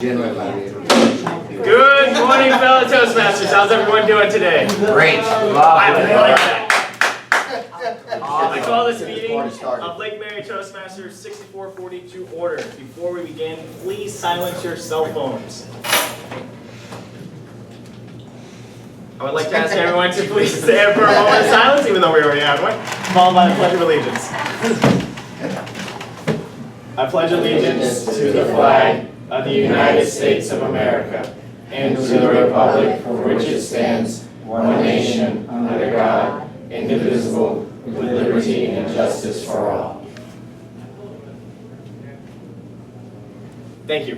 Good morning, fellow Toastmasters. How's everyone doing today? Great. I like that. I call this meeting of Lake Mary Toastmasters 6440 to order. Before we begin, please silence your cell phones. I would like to ask everyone to please stand for a moment of silence, even though we already had one, followed by the Pledge of Allegiance. I pledge allegiance to the flag of the United States of America and to the republic for which it stands, one nation, under God, indivisible, with liberty and justice for all. Thank you.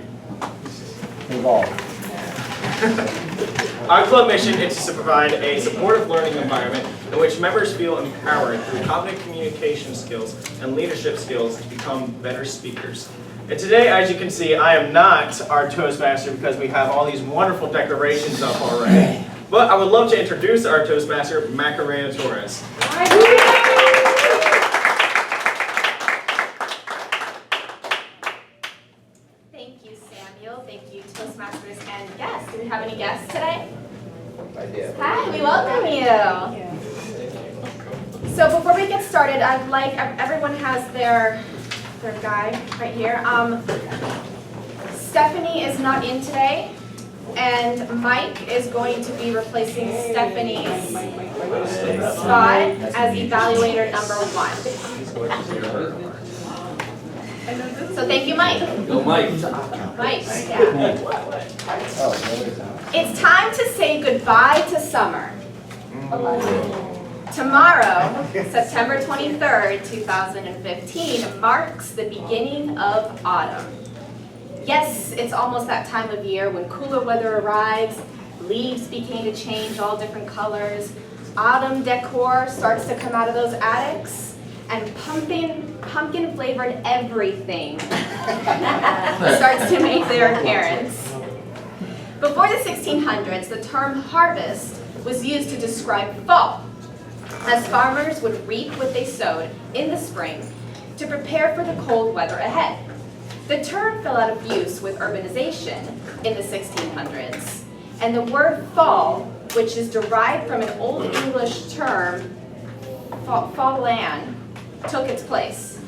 Our club mission is to provide a supportive learning environment in which members feel empowered through cognitive communication skills and leadership skills to become better speakers. And today, as you can see, I am not our Toastmaster because we have all these wonderful decorations up already. But I would love to introduce our Toastmaster, Macarena T. Thank you, Samuel. Thank you, Toastmasters and guests. Do we have any guests today? I did. Hi, we welcome you. So before we get started, I'd like, everyone has their guy right here. Stephanie is not in today, and Mike is going to be replacing Stephanie's spot as evaluator number 1. So thank you, Mike. Go, Mike. Mike, yeah. It's time to say goodbye to summer. Tomorrow, September 23rd, 2015, marks the beginning of autumn. Yes, it's almost that time of year when cooler weather arrives, leaves begin to change all different colors, autumn decor starts to come out of those attics, and pumpkin-flavored everything starts to make their appearance. Before the 1600s, the term harvest was used to describe fall, as farmers would reap what they sowed in the spring to prepare for the cold weather ahead. The term fell out of use with urbanization in the 1600s, and the word fall, which is derived from an Old English term, fallan, took its place.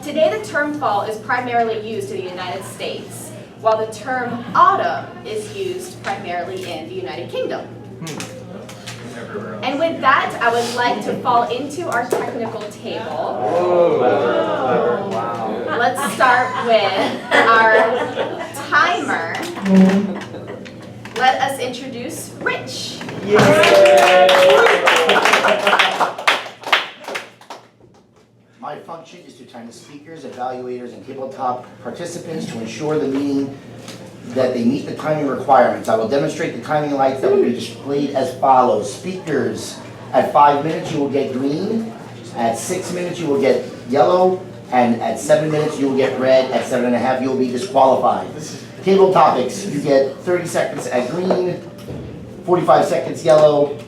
Today the term fall is primarily used in the United States, while the term autumn is used primarily in the United Kingdom. And with that, I would like to fall into our technical table. Let's start with our timer. Let us introduce Rich. My function is to time the speakers, evaluators, and tabletop participants to ensure the meeting that they meet the timing requirements. I will demonstrate the timing lights that will be displayed as follows. Speakers, at 5 minutes you will get green, at 6 minutes you will get yellow, and at 7 minutes you will get red, at 7.5 you will be disqualified. Table topics, you get 30 seconds at green, 45 seconds yellow,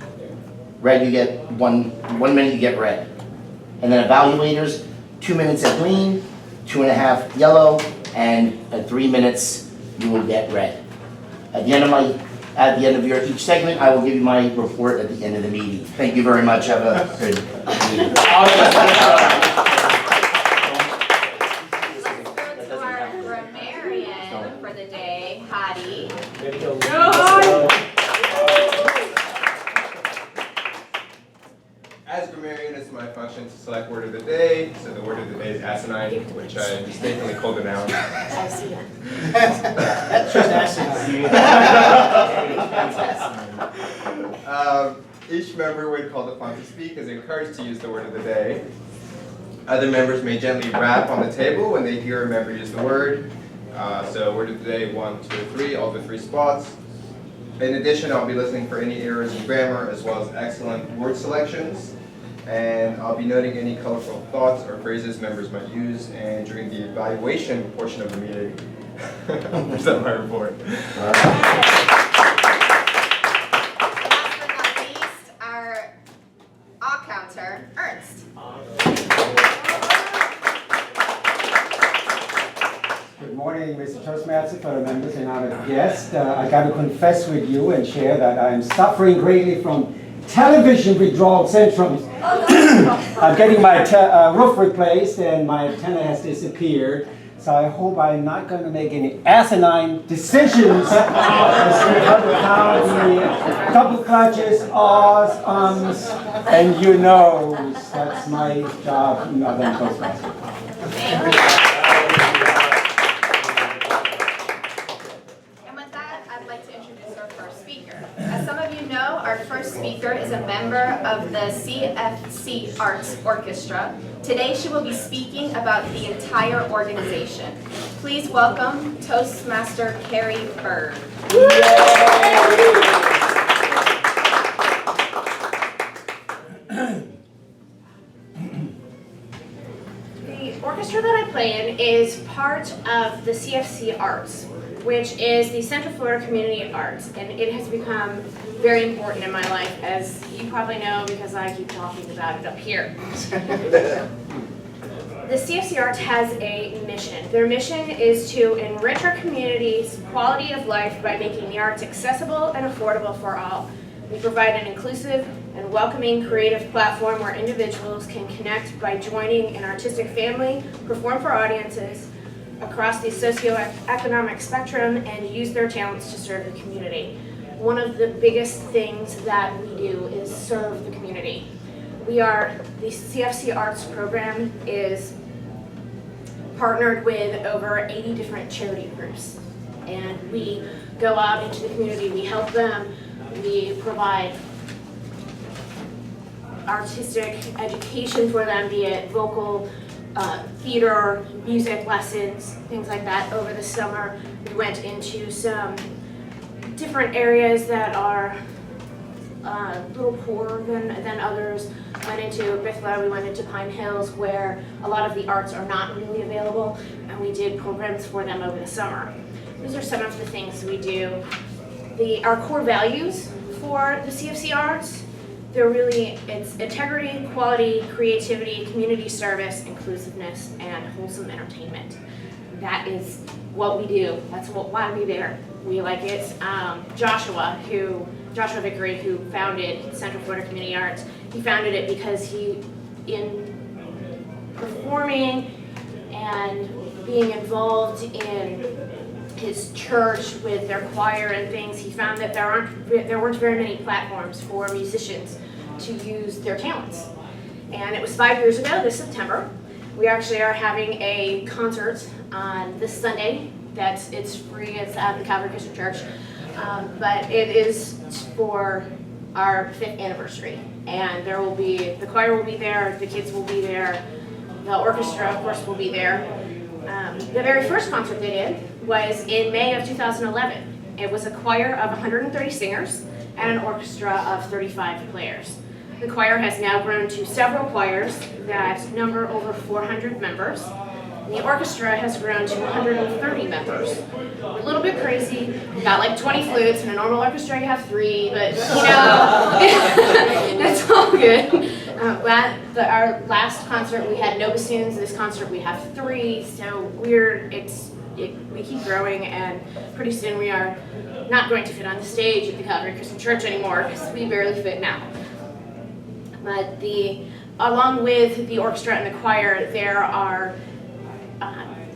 red you get 1 minute you get red. And then evaluators, 2 minutes at green, 2.5 yellow, and at 3 minutes you will get red. At the end of each segment, I will give you my report at the end of the meeting. Thank you very much. Have a good meeting. Let's go to our grammarian for the day, Hadi. As grammarian, it's my function to select word of the day. So the word of the day is asinine, which I mistakenly called a noun. That's just asinine. Each member, when called upon to speak, is encouraged to use the word of the day. Other members may gently rap on the table when they hear a member use the word. So word of the day, 1, 2, 3, all the 3 spots. In addition, I'll be listening for any errors in grammar as well as excellent word selections. And I'll be noting any colorful thoughts or phrases members might use. And during the evaluation portion of the meeting, I'll present my report. Last but not least, our counter, Ernst. Good morning, Mr. Toastmaster. CFCArts for the members and other guests. I got to confess with you and share that I'm suffering greatly from television withdrawal syndrome. I'm getting my roof replaced and my antenna has disappeared. So I hope I'm not going to make any asinine decisions as to how to count the double clutches, ahs, ums, and you know that's my job than Toastmaster. And with that, I'd like to introduce our first speaker. As some of you know, our first speaker is a member of the CFCArts Orchestra. Today she will be speaking about the entire organization. Please welcome Toastmaster Kerri Bird. The orchestra that I play in is part of the CFCArts, which is the Central Florida Community Arts, and it has become very important in my life, as you probably know because I keep talking about it up here. The CFCArts has a mission. Their mission is to enrich our community's quality of life by making the arts accessible and affordable for all. We provide an inclusive and welcoming creative platform where individuals can connect by joining an artistic family, perform for audiences across the socioeconomic spectrum, and use their talents to serve the community. One of the biggest things that we do is serve the community. The CFCArts program is partnered with over 80 different charity groups, and we go out into the community, we help them, we provide artistic education for them, be it vocal, theater, music lessons, things like that. Over the summer, we went into some different areas that are a little poorer than others. Went into Bithla, we went into Pine Hills, where a lot of the arts are not really available, and we did programs for them over the summer. Those are some of the things we do. Our core values for the CFCArts, it's integrity, quality, creativity, community service, inclusiveness, and wholesome entertainment. That is what we do. That's why we're there. We like it. Joshua Vickery, who founded Central Florida Community Arts, he founded it because in performing and being involved in his church with their choir and things, he found that there weren't very many platforms for musicians to use their talents. And it was 5 years ago, this September. We actually are having a concert on this Sunday. It's free, it's at the Calvary Christian Church. But it is for our 5th anniversary. And the choir will be there, the kids will be there, the orchestra, of course, will be there. The very first concert they did was in May of 2011. It was a choir of 130 singers and an orchestra of 35 players. The choir has now grown to several choirs that number over 400 members. And the orchestra has grown to 130 members. A little bit crazy. We've got like 20 flutes. In a normal orchestra you have 3, but you know, that's all good. Our last concert we had no bassoons. This concert we have 3. So we keep growing, and pretty soon we are not going to fit on the stage at the Calvary Christian Church anymore because we barely fit now. But along with the orchestra and the choir, there are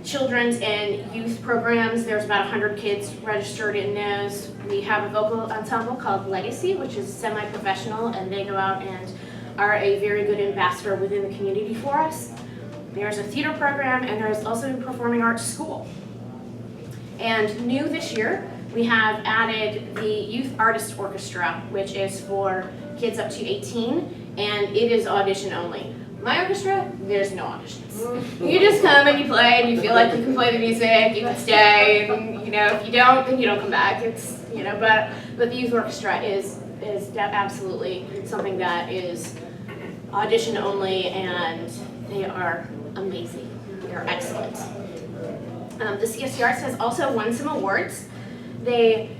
children's and youth programs. There's about 100 kids registered in those. We have a vocal ensemble called Legacy, which is semi-professional, and they go out and are a very good ambassador within the community for us. There's a theater program, and there's also a performing arts school. And new this year, we have added the Youth Artist Orchestra, which is for kids up to 18, and it is audition only. My orchestra, there's no auditions. You just come and you play, and you feel like you can play the music, you can stay, and if you don't, then you don't come back. But the youth orchestra is absolutely something that is audition only, and they are amazing. They are excellent. The CFCArts has also won some awards. They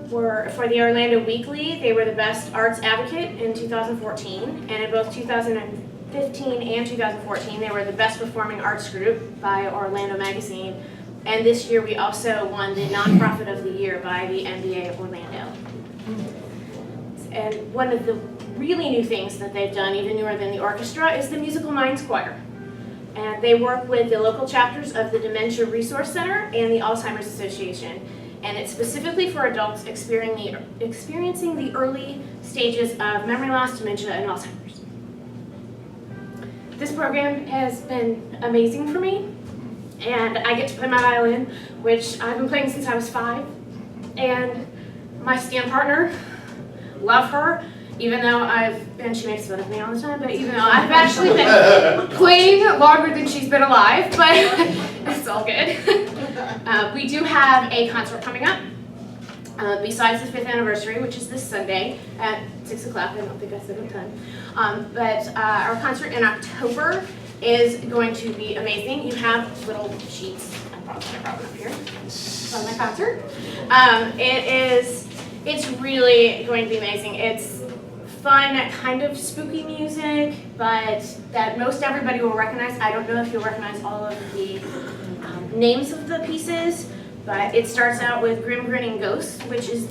were, for the Orlando Weekly, they were the best arts advocate in 2014, and in both 2015 and 2014, they were the best performing arts group by Orlando Magazine. And this year we also won the Nonprofit of the Year by the NBA Orlando. And one of the really new things that they've done, even newer than the orchestra, is the Musical Minds Choir. And they work with the local chapters of the Dementia Resource Center and the Alzheimer's Association. And it's specifically for adults experiencing the early stages of memory loss, dementia, and Alzheimer's. This program has been amazing for me, and I get to play my violin, which I've been playing since I was 5. And my stand partner, love her, even though and she makes fun of me all the time, but even though I've actually been playing longer than she's been alive, but it's all good. We do have a concert coming up, besides the 5th anniversary, which is this Sunday at 6 o'clock. I don't think I said what time. But our concert in October is going to be amazing. You have little sheets, I brought them up here, on my concert. It's really going to be amazing. It's fun, kind of spooky music, but that most everybody will recognize. I don't know if you'll recognize all of the names of the pieces, but it starts out with Grim Grinning Ghosts, which is,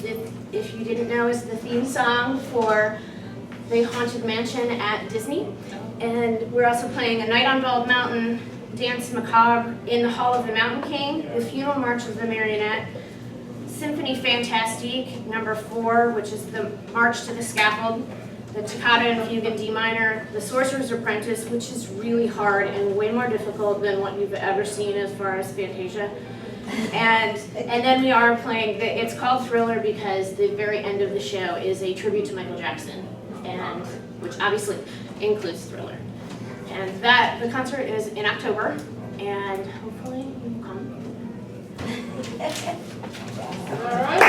if you didn't know, is the theme song for the Haunted Mansion at Disney. And we're also playing A Night on Bald Mountain, Dance Macabre, In the Hall of the Mountain King, The Funeral March of the Marionette, Symphony Fantastique, number 4, which is the March to the Scaffold, the Toccata and Fugue in D minor, the Sorcerer's Apprentice, which is really hard and way more difficult than what you've ever seen as far as Fantasia. And then we are playing, it's called Thriller because the very end of the show is a tribute to Michael Jackson, and which obviously includes Thriller. And the concert is in October, and hopefully you will come. All right.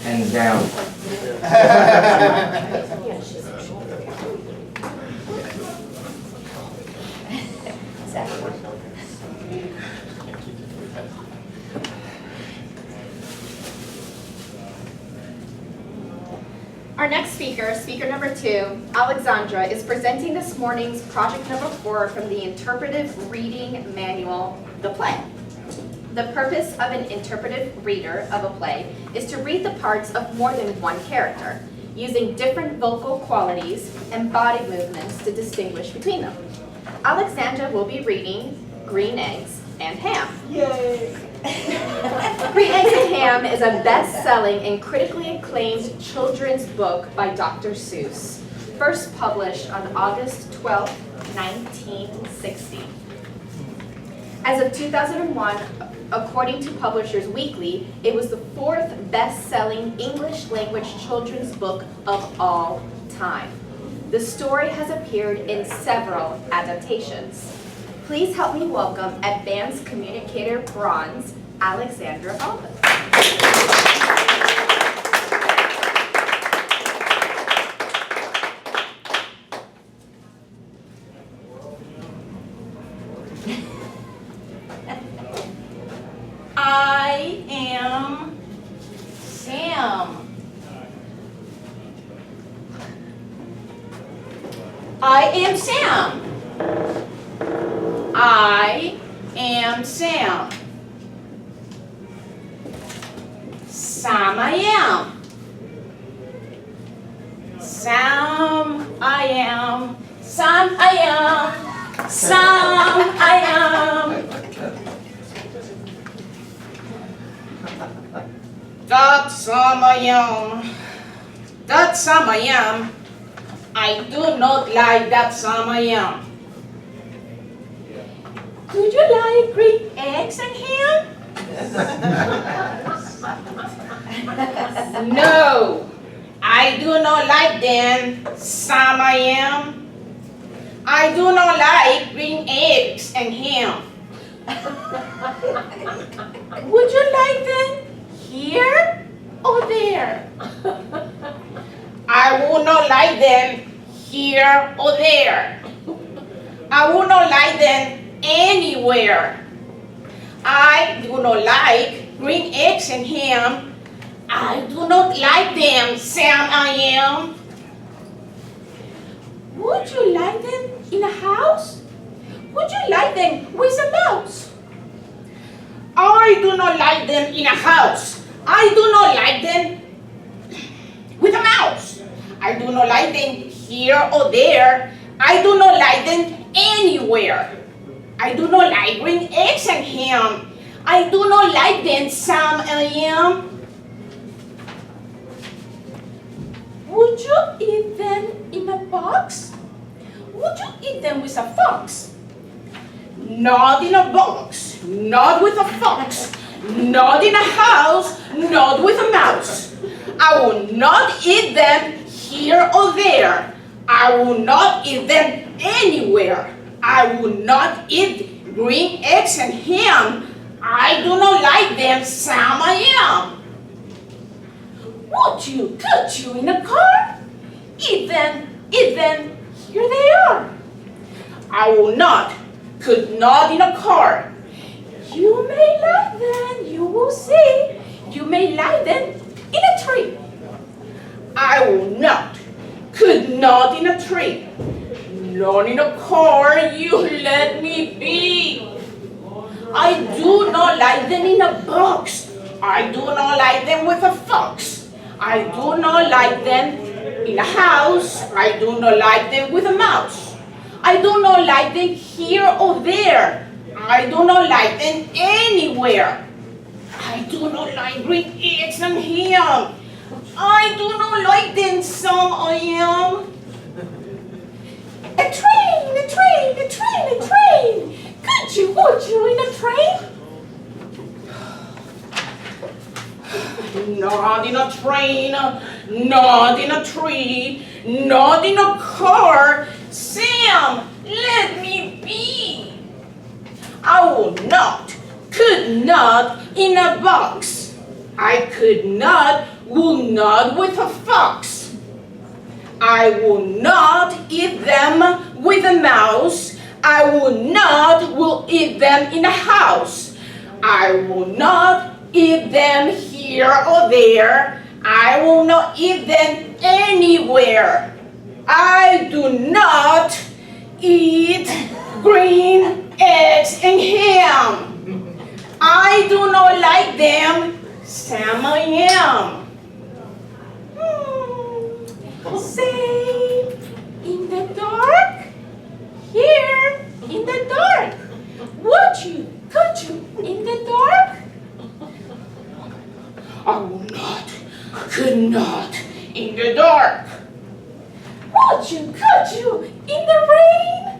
And down. Our next speaker, speaker number 2, Alexandra, is presenting this morning's project number 4 from the Interpretive Reading Manual, the play. The purpose of an interpretive reader of a play is to read the parts of more than one character, using different vocal qualities and body movements to distinguish between them. Alexandra will be reading Green Eggs and Ham. Yay! Green Eggs and Ham is a best-selling and critically acclaimed children's book by Dr. Seuss, first published on August 12, 1960. As of 2001, according to Publishers Weekly, it was the 4th best-selling English-language children's book of all time. The story has appeared in several adaptations. Please help me welcome Advanced Communicator Bronze, Alexandra Alba. I am Sam. I am Sam. I am Sam. Sam I am. Sam I am. Sam I am. Sam I am. That Sam I am. That Sam I am. I do not like that Sam I am. Do you like green eggs and ham? No, I do not like them, Sam I am. I do not like green eggs and ham. Would you like them here or there? I would not like them here or there. I would not like them anywhere. I do not like green eggs and ham. I do not like them, Sam I am. Would you like them in a house? Would you like them with a mouse? I do not like them in a house. I do not like them with a mouse. I do not like them here or there. I do not like them anywhere. I do not like green eggs and ham. I do not like them, Sam I am. Would you eat them in a box? Would you eat them with a fox? Not in a box, not with a fox, not in a house, not with a mouse. I will not eat them here or there. I will not eat them anywhere. I will not eat green eggs and ham. I do not like them, Sam I am. Would you, could you in a car? Eat them, here they are. I will not, could not in a car. You may like them, you will see. You may like them in a tree. I will not, could not in a tree. Not in a car, you let me be. I do not like them in a box. I do not like them with a fox. I do not like them in a house. I do not like them with a mouse. I do not like them here or there. I do not like them anywhere. I do not like green eggs and ham. I do not like them, Sam I am. A train, a train, a train, a train. Could you, would you in a train? Not in a train, not in a tree, not in a car. Sam, let me be. I will not, could not in a box. I could not, will not with a fox. I will not eat them with a mouse. I will not, will eat them in a house. I will not eat them here or there. I will not eat them anywhere. I do not eat green eggs and ham. I do not like them, Sam I am. Safe in the dark, here in the dark. Would you, could you, in the dark? I will not, could not, in the dark. Would you, could you, in the rain?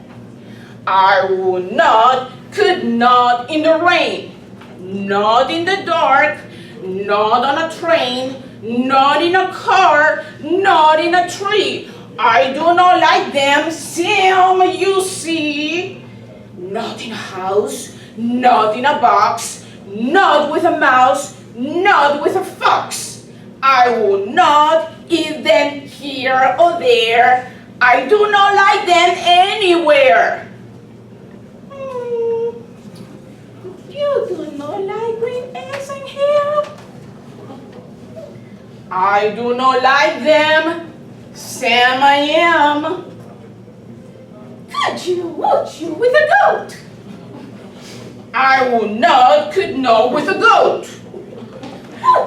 I will not, could not, in the rain. Not in the dark, not on a train, not in a car, not in a tree. I do not like them, Sam, you see. Not in a house, not in a box, not with a mouse, not with a fox. I will not eat them here or there. I do not like them anywhere. You do not like green eggs and ham? I do not like them, Sam I am. Could you, would you, with a goat? I will not, could not with a goat.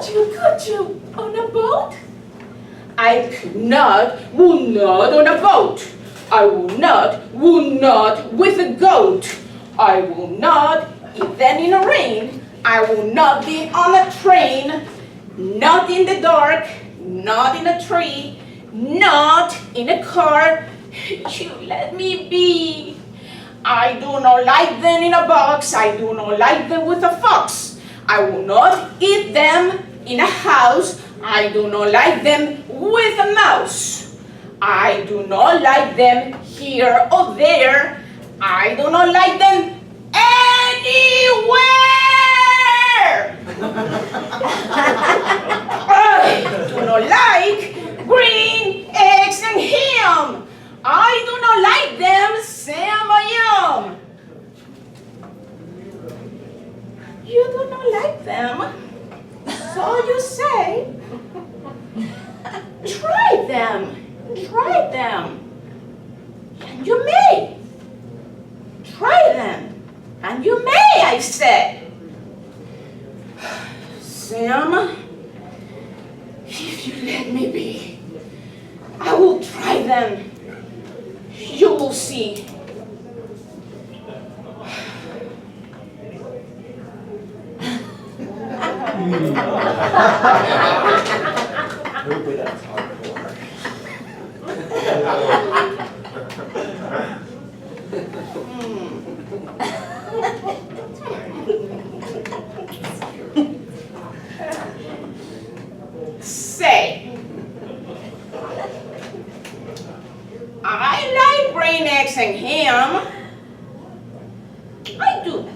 Could you, on a boat? I could not, will not on a boat. I will not with a goat. I will not, even in the rain. I will not be on a train, not in the dark, not in a tree, not in a car. You let me be. I do not like them in a box. I do not like them with a fox. I will not eat them in a house. I do not like them with a mouse. I do not like them here or there. I do not like them anywhere. I do not like green eggs and ham. I do not like them Sam-a-yum. You do not like them? So you say? Try them. Try them. And you may. Try them. And you may, I said. Sam, if you let me be, I will try them. You will see. Say, I like brain eggs and ham. I do.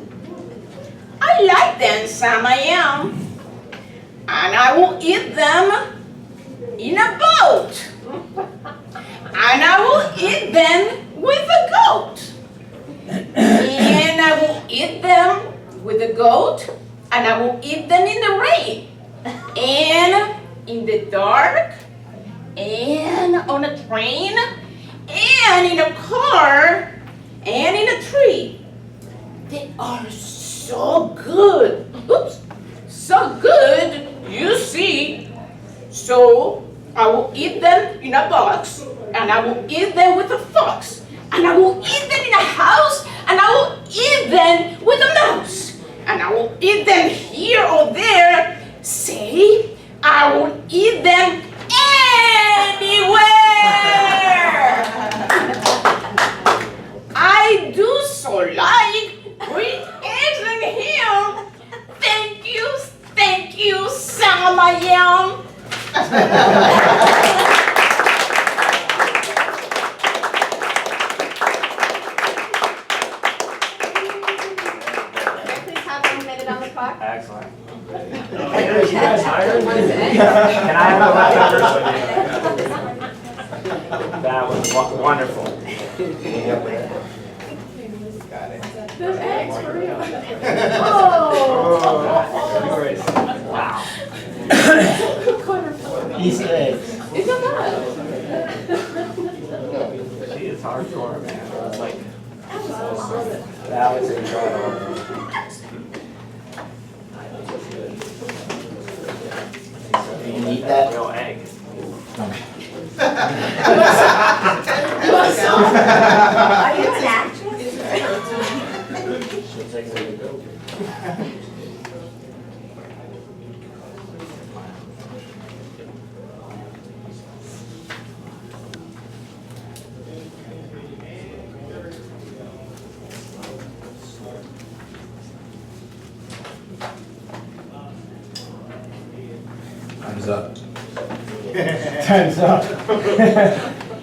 I like them Sam-a-yum. And I will eat them in a boat. And I will eat them with a goat. And I will eat them with a goat. And I will eat them in the rain. And in the dark. And on a train. And in a car. And in a tree. They are so good. Oops. So good, you see. So I will eat them in a box, and I will eat them with a fox, and I will eat them in a house, and I will eat them with a mouse, and I will eat them here or there. Say, I will eat them anywhere. I do so like green eggs and ham. Thank you, Sam-a-yum. Please have 1 minute on the clock. Excellent. You guys hired? Can I have the leftovers? That was wonderful. Got it. Those eggs, for real. Oh. Wow. Easter eggs. It's not bad. She is hardcore, man. I was like, that was incredible. You can eat that. Real egg. Are you an actress? Time's up. Time's up.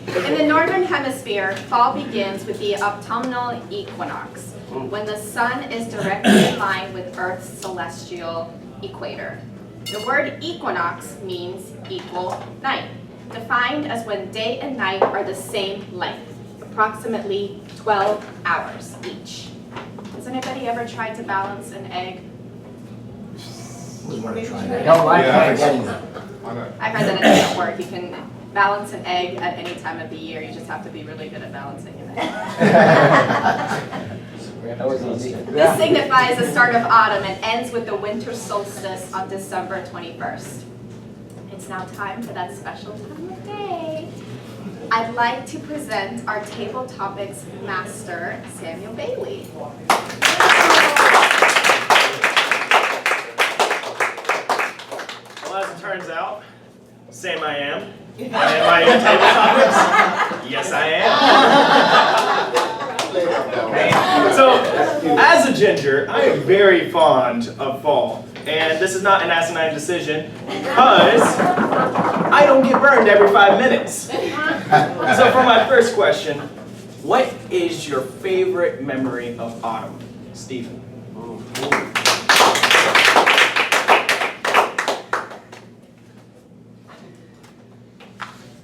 In the northern hemisphere, fall begins with the autumnal equinox, when the sun is directly in line with Earth's celestial equator. The word equinox means equal night, defined as when day and night are the same length, approximately 12 hours each. Has anybody ever tried to balance an egg? Who's want to try I that? don't like Yeah. eggs. Forgetting them. Why not? I've heard that it doesn't work. You can balance an egg at any time of the year. You just have to be really good at balancing an egg. That was easy. This signifies the start of autumn and ends with the winter solstice on December 21st. It's now time for that special time of day. I'd like to present our table topics master, Samuel Bailey. Well, as it turns out, same I am. And my table topics? Yes, I am. So, as a ginger, I am very fond of fall. And this is not an asinine decision because I don't get burned every 5 minutes. So for my first question, what is your favorite memory of autumn? Stephen.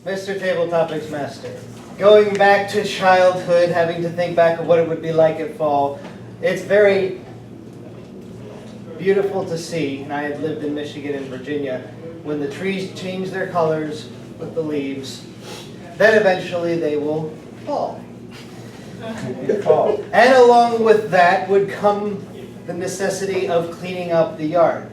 Mr. Table Topics Master, going back to childhood, having to think back of what it would be like at fall, it's very beautiful to see, and I have lived in Michigan and Virginia, when the trees change their colors with the leaves, then eventually they will fall. And along with that would come the necessity of cleaning up the yard.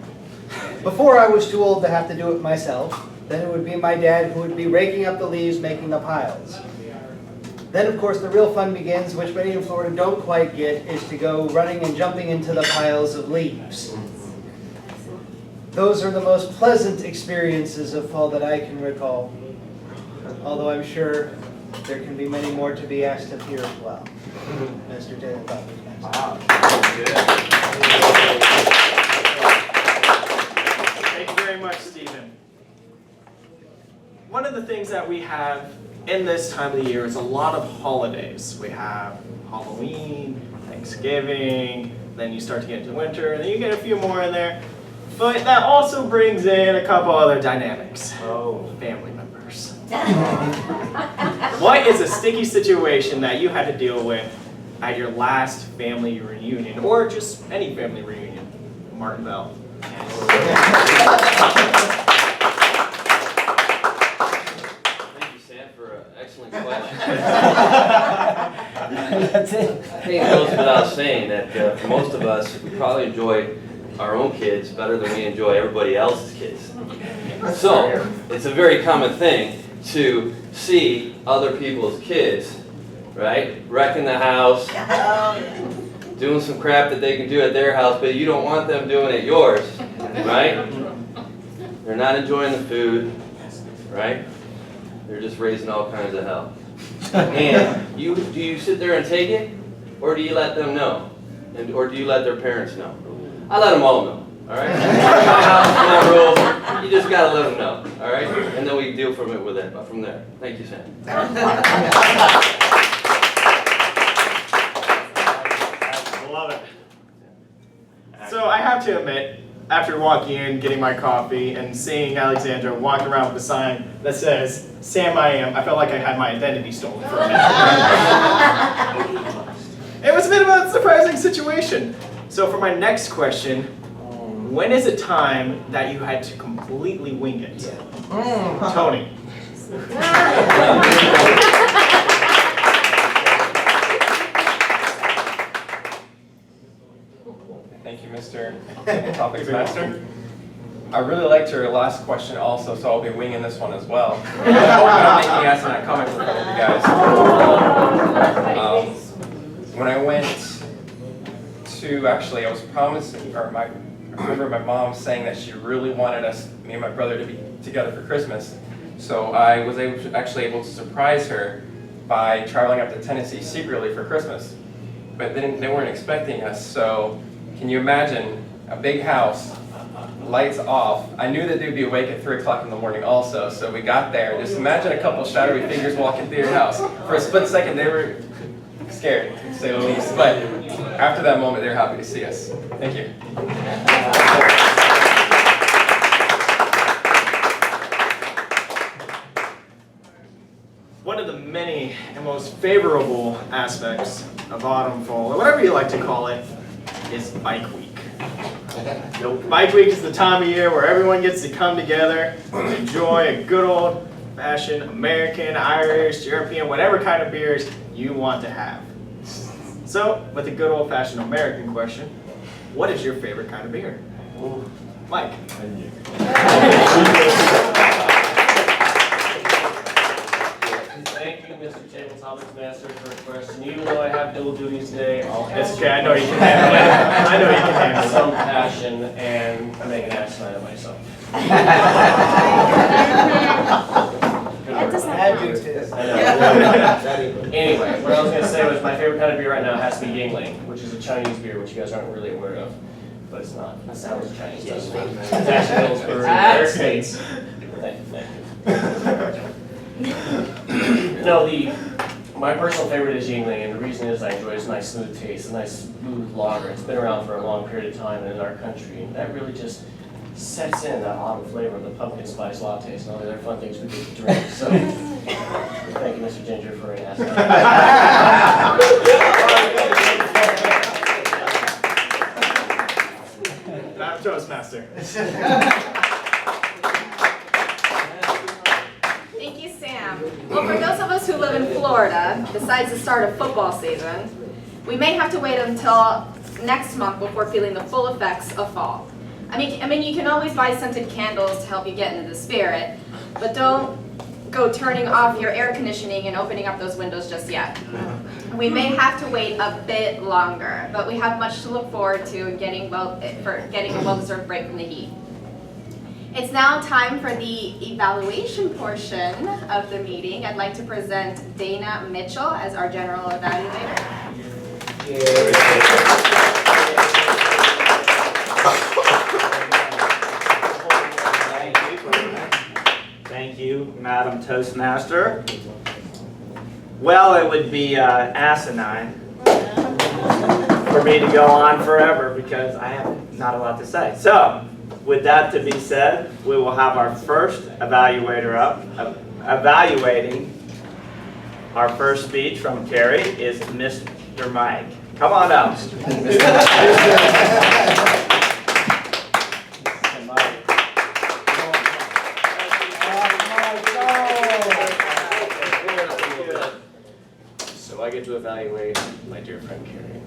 Before I was too old to have to do it myself, then it would be my dad who would be raking up the leaves, making the piles. Then, of course, the real fun begins, which many in Florida don't quite get, is to go running and jumping into the piles of leaves. Those are the most pleasant experiences of fall that I can recall, although I'm sure there can be many more to be asked of here as well. Mr. Taylor. Wow. Thank you very much, Stephen. One of the things that we have in this time of the year is a lot of holidays. We have Halloween, Thanksgiving, then you start to get into winter, and then you get a few more in there. But that also brings in a couple other dynamics. Oh, family members. What is a sticky situation that you had to deal with at your last family reunion, or just any family reunion? Martin Bell. Excellent question. I think it goes without saying that for most of us, we probably enjoy our own kids better than we enjoy everybody else's kids. So, it's a very common thing to see other people's kids, right, wrecking the house, doing some crap that they can do at their house, but you don't want them doing it yours, right? They're not enjoying the food, right? They're just raising all kinds of hell. And do you sit there and take it, or do you let them know? Or do you let their parents know? I let them all know, all right? My house, my rules, you just got to let them know, all right? And then we deal from there. Thank you, Sam. I love it. So I have to admit, after walking in, getting my coffee, and seeing Alexandra walking around with a sign that says, Sam I am, I felt like I had my identity stolen for a minute. It was a bit of a surprising situation. So for my next question, when is it time that you had to completely wing it? Tony. Thank you, Mr. Topics Master. I really liked your last question also, so I'll be winging this one as well. I hope I don't make me asinine comment for a couple of you guys. When I went to, actually, I was promising, or I remember my mom saying that she really wanted me and my brother to be together for Christmas. So I was actually able to surprise her by traveling up to Tennessee secretly for Christmas. But then they weren't expecting us, so can you imagine a big house, lights off? I knew that they'd be awake at 3 o'clock in the morning also, so we got there. Just imagine a couple shadowy figures walking through your house. For a split second, they were scared, to say the least. But after that moment, they were happy to see us. Thank you. One of the many and most favorable aspects of autumn, fall, or whatever you like to call it, is Bike Week. Bike Week is the time of year where everyone gets to come together and enjoy a good old-fashioned American, Irish, European, whatever kind of beers you want to have. So, with a good old-fashioned American question, what is your favorite kind of beer? Mike. Thank you, Mr. Tabletop Master, for the question. Even though I have dual duties today, I'll have It's okay, I know you can handle it. I know you can handle it. some passion and make an ass out of myself. I do too. I know. Anyway, what I was going to say was my favorite kind of beer right now has to be Yingling, which is a Chinese beer, which you guys aren't really aware of. But it's not. It sounds Chinese, doesn't it? It's actually Pillsbury, United States. Thank you. No, my personal favorite is Yingling, and the reason is I enjoy its nice smooth taste, a nice smooth lager. It's been around for a long period of time in our country, and that really just sets in that autumn flavor of the pumpkin spice lattes and all the other fun things we get to drink. So, thank you, Mr. Ginger, for asking. I'm Toastmaster. Thank you, Sam. Well, for those of us who live in Florida, besides the start of football season, we may have to wait until next month before feeling the full effects of fall. I mean, you can always buy scented candles to help you get into the spirit, but don't go turning off your air conditioning and opening up those windows just yet. We may have to wait a bit longer, but we have much to look forward to getting a well-deserved break from the heat. It's now time for the evaluation portion of the meeting. I'd like to present Dana Mitchell as our general evaluator. Thank you, Madam Toastmaster. Well, it would be asinine for me to go on forever because I have not a lot to say. So, with that to be said, we will have our first evaluator up. Evaluating our first speech from Kerri is Mr. Mike. Come on up. So I get to evaluate my dear friend Kerri.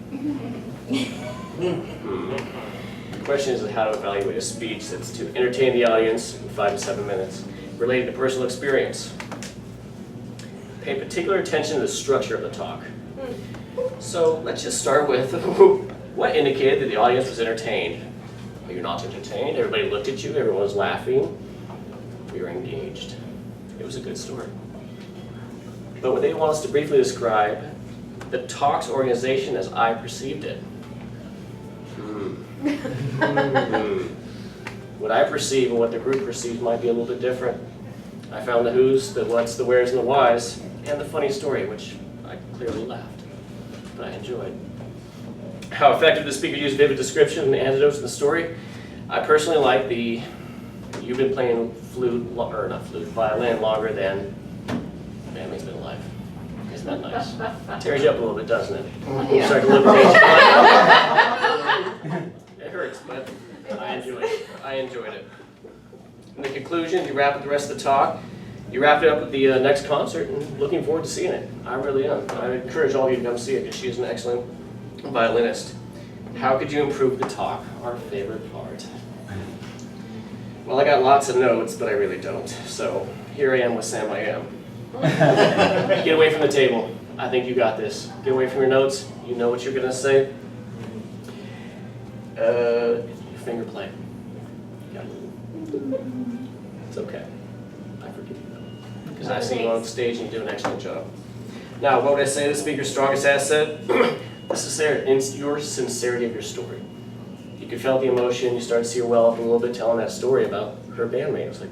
The question is how to evaluate a speech that's to entertain the audience in 5 to 7 minutes, related to personal experience. Pay particular attention to the structure of the talk. So let's just start with what indicated that the audience was entertained. Well, you're not entertained. Everybody looked at you. Everyone was laughing. We were engaged. It was a good story. But what they want us to briefly describe the talk's organization as I perceived it. What I perceive and what the group perceives might be a little bit different. I found the who's, the what's, the where's, and the why's, and the funny story, which I clearly laughed, but I enjoyed. How effective the speaker used vivid description and anecdotes in the story. I personally like the, you've been playing violin longer than family's been alive. Isn't that nice? Tears you up a little bit, doesn't it? Yeah. Start to look It hurts, but I enjoyed it. I enjoyed it. In the conclusion, you wrap up the rest of the talk. You wrap it up with the next concert, and looking forward to seeing it. I really am. I encourage all of you to come see it because she is an excellent violinist. How could you improve the talk? Our favorite part. Well, I got lots of notes, but I really don't. So here I am with Sam I Am. Get away from the table. I think you got this. Get away from your notes. You know what you're going to say. Finger play. It's okay. I forgive you though. Because I see you on stage and you do an excellent job. Now, what would I say the speaker's strongest asset? The sincerity of your story. You could feel the emotion, you started to see her well up a little bit telling that story about her bandmate. It was like,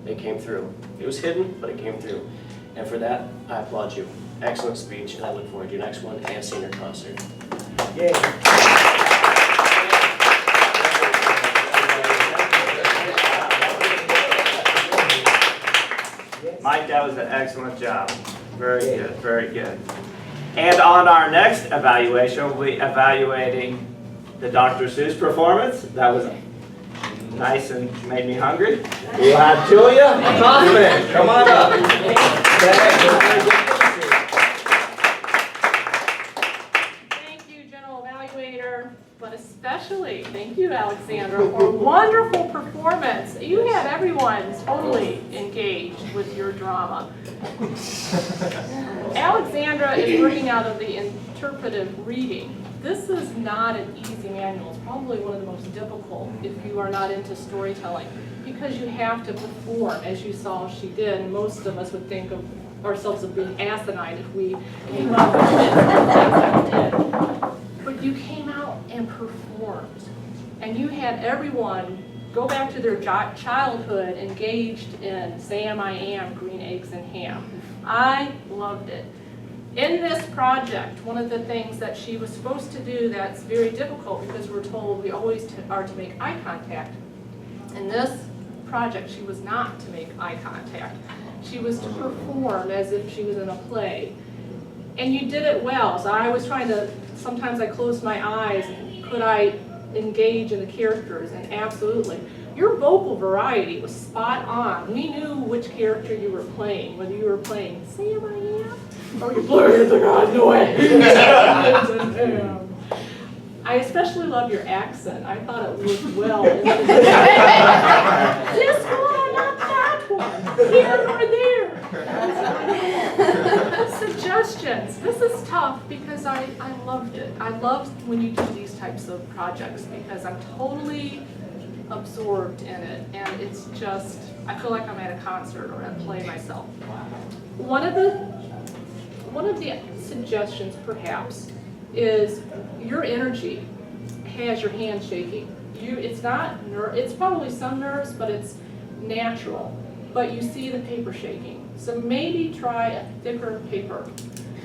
it came through. It was hidden, but it came through. And for that, I applaud you. Excellent speech, and I look forward to your next one and seeing your concert. Yay. Mike, that was an excellent job. Very good, very good. And on our next evaluation, we'll be evaluating the Dr. Seuss performance. That was nice and made me hungry. We'll have Julia Kaufman. Come on up. Thank you, Alexandra, for a wonderful performance. You had everyone totally engaged with your drama. Alexandra is working out of the interpretive reading. This is not an easy manual. It's probably one of the most difficult if you are not into storytelling, because you have to perform, as you saw she did. And most of us would think of ourselves as being asinine if we came up with things that we did. But you came out and performed. And you had everyone go back to their childhood engaged in Sam I Am, Green Eggs and Ham. I loved it. In this project, one of the things that she was supposed to do that's very difficult, because we're told we always are to make eye contact. In this project, she was not to make eye contact. She was to perform as if she was in a play. And you did it well. So I was trying to, sometimes I closed my eyes, could I engage in the characters? And absolutely. Your vocal variety was spot on. We knew which character you were playing, whether you were playing Sam I Am, or you're playing the God No Way. I especially love your accent. I thought it worked well. This one, not that one. Here or there. Suggestions. This is tough because I loved it. I love when you do these types of projects because I'm totally absorbed in it, and it's just, I feel like I'm at a concert or at a play myself. One of the suggestions perhaps is your energy has your hand shaking. It's probably some nerves, but it's natural. But you see the paper shaking. So maybe try a thicker paper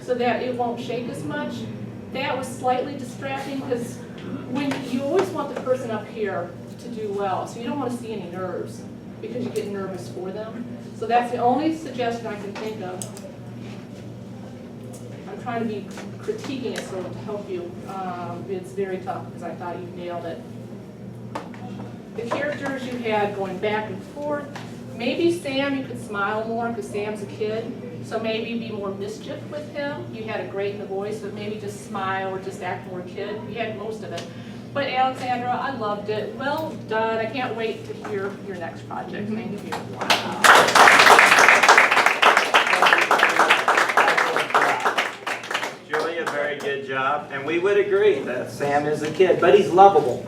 so that it won't shake as much. That was slightly distracting because when you always want the person up here to do well, so you don't want to see any nerves because you get nervous for them. So that's the only suggestion I can think of. I'm trying to be critiquing it so to help you. It's very tough because I thought you nailed it. The characters you had going back and forth. Maybe Sam, you could smile more because Sam's a kid. So maybe be more mischief with him. You had a great in the voice, but maybe just smile or just act more kid. You had most of it. But Alexandra, I loved it. Well done. I can't wait to hear your next project. Thank you. Wow. Julia, very good job. And we would agree that Sam is a kid, but he's lovable.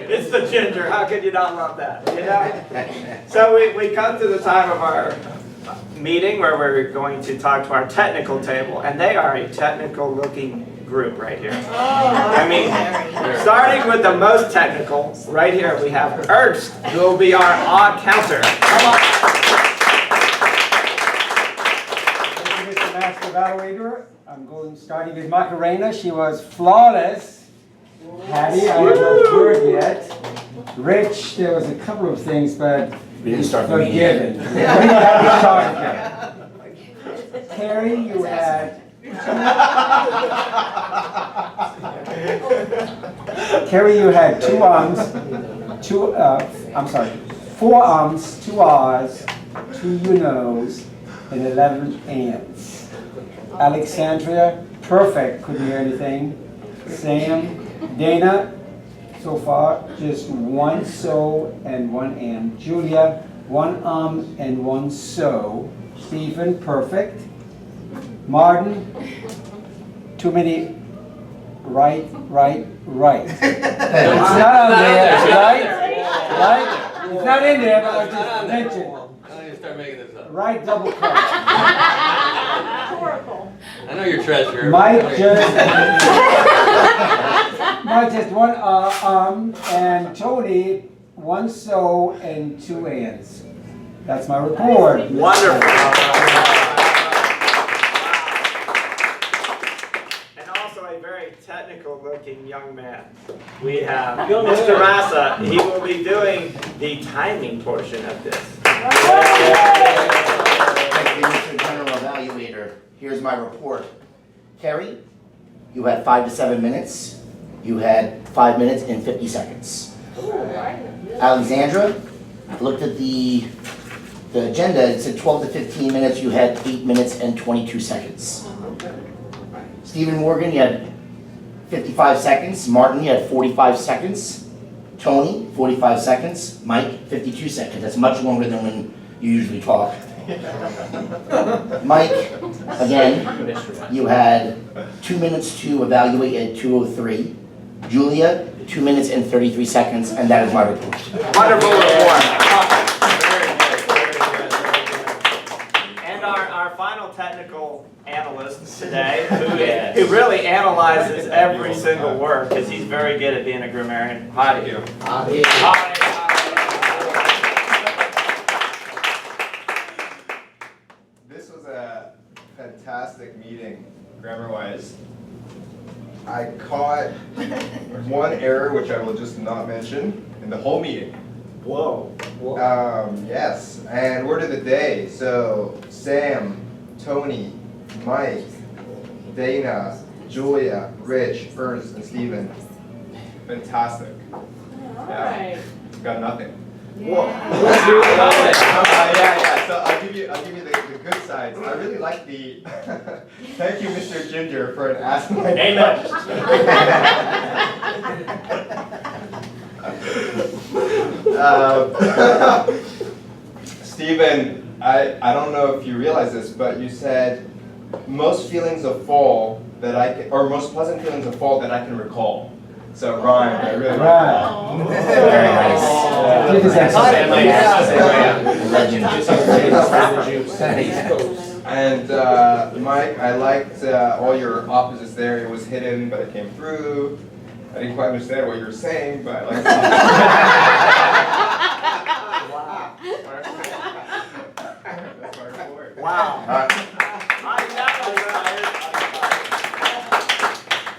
It's the ginger. How could you not love that? You know? So we come to the time of our meeting where we're going to talk to our technical table, and they are a technical-looking group right here. I mean, starting with the most technical, right here we have Ernst, who will be our odd counter. Come on. Thank you, Mr. Master Evaluator. I'm starting with Macarena. She was flawless. Hattie, I have not heard yet. Rich, there was a couple of things, but We didn't start the forgiven. meeting We haven't started yet. Kerri, you had. Kerri, you had 2 ums, 4 ums, 2 ahs, 2 you-knows, and 11 ands. Alexandra, perfect, couldn't hear anything. Sam, Dana, so far, just 1 so and 1 and. Julia, 1 and 1 so. Stephen, perfect. Martin, too many right. It's not on there, right? It's not in there, but I just mentioned. I need to start making this up. Right double cross. I know your treasure. Mike just 1 and Tony 1 so and 2 ands. That's my report. Wonderful. And also a very technical-looking young man. We have Mr. Massa. He will be doing the timing portion of this. Thank you, Mr. General Evaluator. Here's my report. Kerri, you had 5 to 7 minutes. You had 5 minutes and 50 seconds. Alexandra, I looked at the agenda. It said 12 to 15 minutes. You had 8 minutes and 22 seconds. Stephen Morgan, you had 55 seconds. Martin, you had 45 seconds. Tony, 45 seconds. Mike, 52 seconds. That's much longer than when you usually talk. Mike, again, you had 2 minutes to evaluate at 2:03. Julia, 2 minutes and 33 seconds, and that is my report. Wonderful report. And our final technical analyst today, who really analyzes every single word, because he's very good at being a grammarian. Hi to you. Hi. This was a fantastic meeting, grammar-wise. I caught one error, which I will just not mention, in the whole meeting. Whoa. Yes, and word of the day. So, Sam, Tony, Mike, Dana, Julia, Rich, Ernst, and Steven. Fantastic. Alright. Got nothing. Whoa. So I'll give you the good sides. I really like the thank you, Mr. Ginger, for an asinine. Amen. Stephen, I don't know if you realize this, but you said most feelings of fall that I can, or most pleasant feelings of fall that I can recall. So rhymed. I really like that. Very nice. And Mike, I liked all your opposites there. It was hidden, but it came through. I didn't quite understand what you were saying, but I liked it. That's my report. Wow.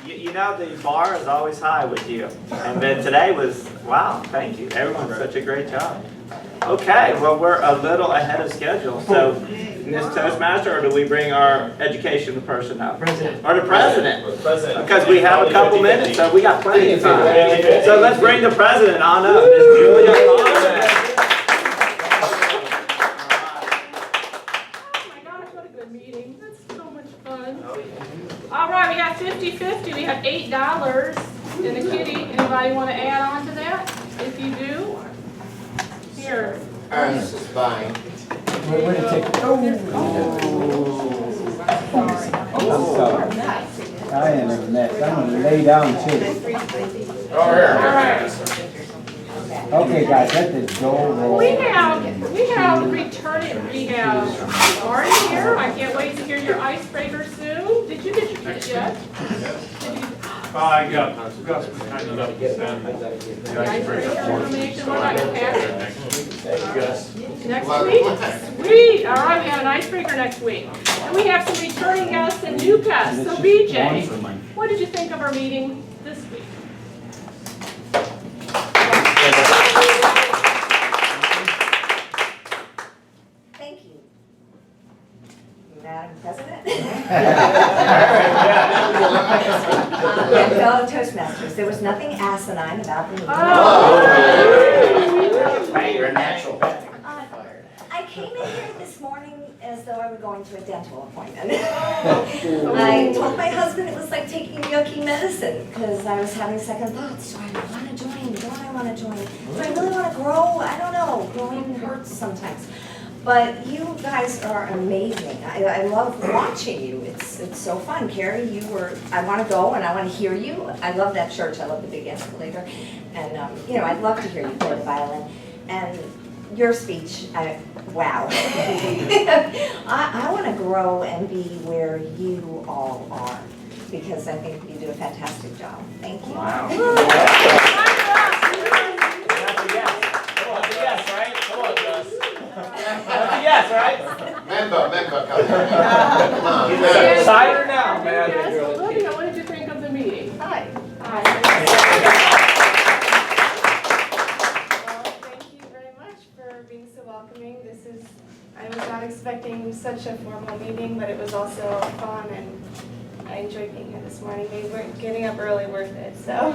You know, the bar is always high with you. And then today was, wow, thank you. Everyone's such a great job. Okay, well, we're a little ahead of schedule. So, Ms. Toastmaster, or do we bring our education person up? President. Or the president? Because we have a couple minutes, so we got plenty of time. So let's bring the president on up, Ms. Julia. All right, we have 50-50. We have $8 in the kitty. Anybody want to add on to that? If you do, here. Ernst is buying. Where did it take? I'm sorry. I am a mess. I'm going to lay down too. All right. Okay, guys, let the dough roll. We have returning. We have Marty here. I can't wait to hear your icebreaker soon. Did you get your kit yet? I got some kind of The icebreaker information. What about your packet? Next week? Sweet. All right, we have an icebreaker next week. And we have some returning guests and new guests. So BJ, what did you think of our meeting this week? Thank you, Madam President. And fellow Toastmasters, there was nothing asinine about the meeting. You're a natural. I came in here this morning as though I were going to a dental appointment. I told my husband it was like taking yucky medicine because I was having second thoughts. Do I want to join? Don't I want to join? Do I really want to grow? I don't know. Growing hurts sometimes. But you guys are amazing. I love watching you. It's so fun. Kerri, I want to go and I want to hear you. I love that church. I love the big escalator. And, I'd love to hear you play the violin. And your speech, wow. I want to grow and be where you all are because I think you do a fantastic job. Thank you. Wow. Yes, right? Member, come on. Cider now, man. Olivia, what did you think of the meeting? Hi. Hi. Well, thank you very much for being so welcoming. I was not expecting such a formal meeting, but it was also fun and I enjoyed being here this morning. Maybe getting up early worth it, so.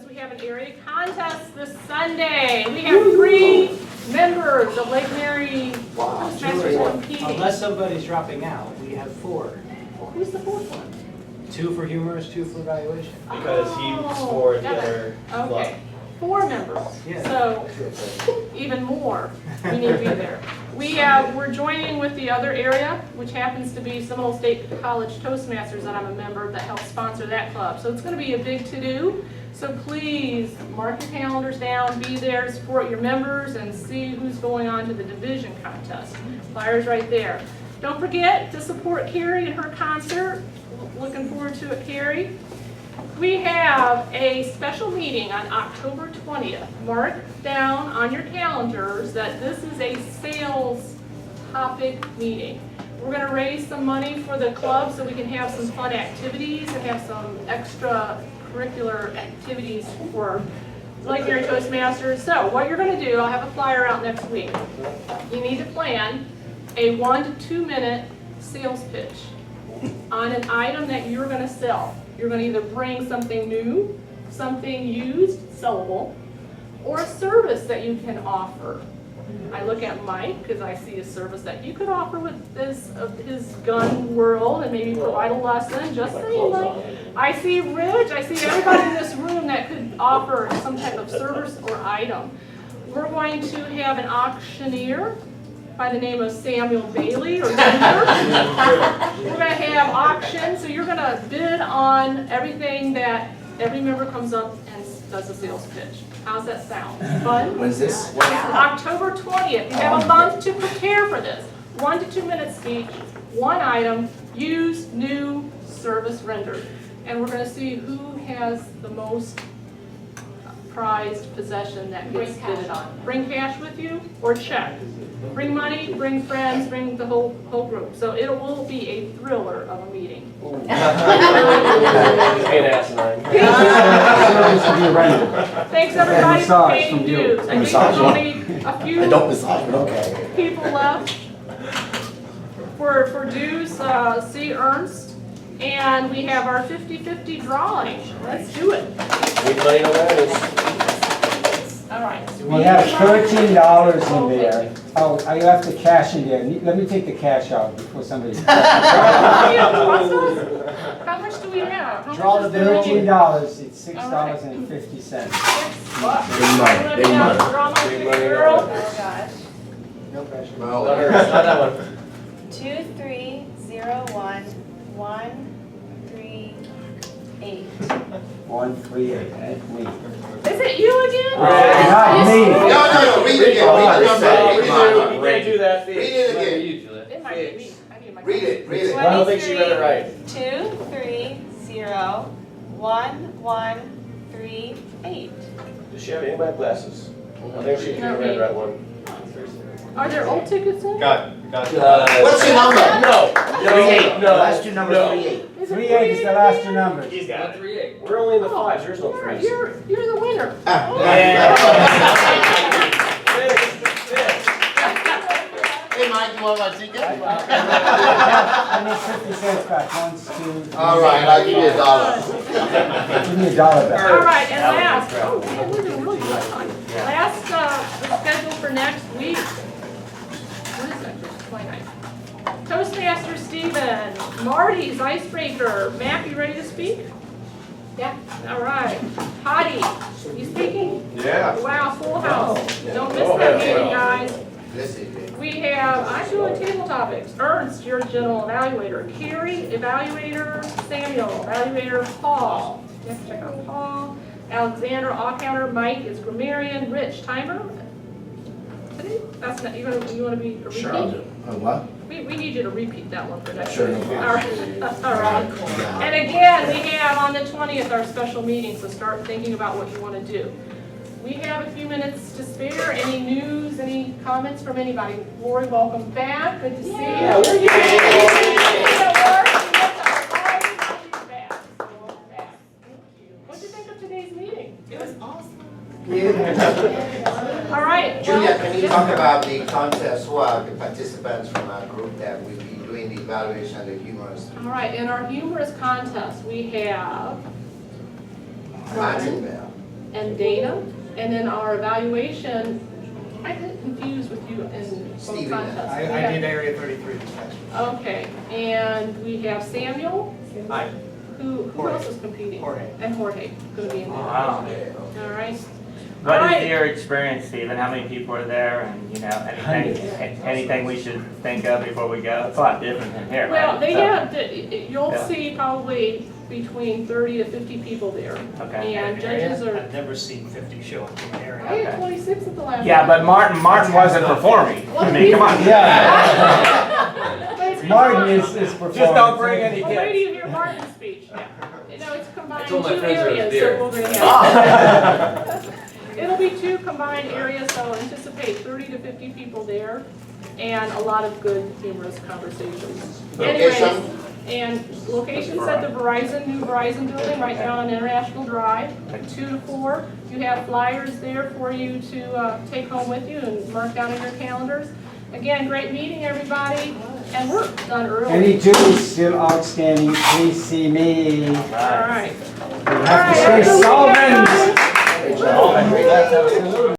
We have an area contest this Sunday. We have 3 members of Lake Mary somebody's dropping out, we have 4. Well, who's the fourth one? 2 for humorous, 2 for evaluation. Because he scored the other club. Okay, 4 members. Yeah. So even more, we need to be there. We're joining with the other area, which happens to be Seminole State College Toastmasters that I'm a member that helps sponsor that club. So it's going to be a big to-do. So please mark your calendars down, be there to support your members and see who's going on to the division contest. Flyers right there. Don't forget to support Kerri and her concert. Looking forward to it, Kerri. We have a special meeting on October 20th. Mark down on your calendars that this is a sales topic meeting. We're going to raise some money for the club so we can have some fun activities and have some extracurricular activities for Lake Erie Toastmasters. So what you're going to do, I'll have a flyer out next week. You need to plan a 1 to 2 minute sales pitch on an item that you're going to sell. You're going to either bring something new, something used, sellable, or a service that you can offer. I look at Mike because I see a service that you could offer with this of his gun world and maybe provide a lesson. Just saying, Mike. I see Rich. I see everybody in this room that could offer some type of service or item. We're going to have an auctioneer by the name of Samuel Bailey or Ginger. We're going to have auctions, so you're going to bid on everything that every member comes up and does a sales pitch. How's that sound? Fun? When's this? October 20th. You have a month to prepare for this. 1 to 2 minute speech, 1 item, used, new, service rendered. And we're going to see who has the most prized possession that gets bidded on. Bring cash with you or check. Bring money, bring friends, bring the whole group. So it will be a thriller of a meeting. Thanks everybody for paying dues. I think there's only a few I don't massage, but okay. people left for dues. See Ernst. And we have our 50-50 drawing. Let's do it. All right. We have $13 in there. Oh, you have the cash in there. Let me take the cash out before somebody. How much do we have? Draw the bill. $13. It's $6.50. Big money. Oh gosh. No pressure. Not that one. 2301138. 138. That's me. Is it you again? Not me. No, read it again. Read the number. You can't do that. Read it again. It might be me. I need my Read it. I don't think she read it right. 2301138. Does she have any of my glasses? I think she can read that one. Are there old tickets in? Got What's your number? No. 38. The last 2 numbers, 38. 38 is the last 2 numbers. He's got 38. We're only in the 5s. There's no 3s. You're the winner. Hey, Mike, you want my ticket? I need 50 cents back. 1, 2. All right, I'll give you $1. Give me $1 back. All right, and last, oh man, we're doing really good time. Last, the schedule for next week. What is that? 29th. Toastmaster Steven, Marty's Icebreaker. Matt, you ready to speak? Yeah. All right. Hottie, you speaking? Yeah. Wow, full house. Don't miss that meeting, guys. Listen. We have, I'm doing table topics. Ernst, your general evaluator. Kerri, evaluator. Samuel, evaluator. Paul, you have to check out Paul. Alexandra, all-counter. Mike is grammarian. Rich, timer. Today? That's not, you want to be a repeat? Sure, I'll do. What? We need you to repeat that one for next Sure, week. no problem. All right. All right. And again, we have on the 20th our special meeting, so start thinking about what you want to do. We have a few minutes to spare. Any news, any comments from anybody? Lori, welcome back. Good to see you. What did you think of today's meeting? It was awesome. All right. Julia, can you talk about the contest, who are the participants from our group that will be doing the evaluation of the humorous? All right, in our humorous contest, we have Ryan and Dana. And then our evaluation I get confused with you in both Stephen. contests. I did Area 33 this past year. Okay, and we have Samuel. Hi. Who else is competing? Jorge. And Jorge, gonna be in there. Wow. All right. What Alright. is your experience, Stephen? How many people are there, and anything we should think of before we go? It's a lot different than here, Well, right? they So- have, you'll Yeah. see probably between 30 to 50 people there. Okay. And judges are, I've never seen 50 show up in my area. I had 26 at the last. Yeah, but Martin wasn't performing. I mean, come on. Yeah. Martin is performing. Just don't bring any Well, wait till kids. you hear Martin's speech. Yeah. You know, it's combined told my two friends there was areas, beer. so we're gonna have. It'll be two combined areas, so anticipate 30 to 50 people there, and a lot of good, humorous conversations. Anyways, and locations at the new Verizon building, right down on International Drive, 2 to 4. You have flyers there for you to take home with you and mark down in your calendars. Again, great meeting, everybody, and we're done early. Any dues still outstanding, please see me. All right. We have to stay solid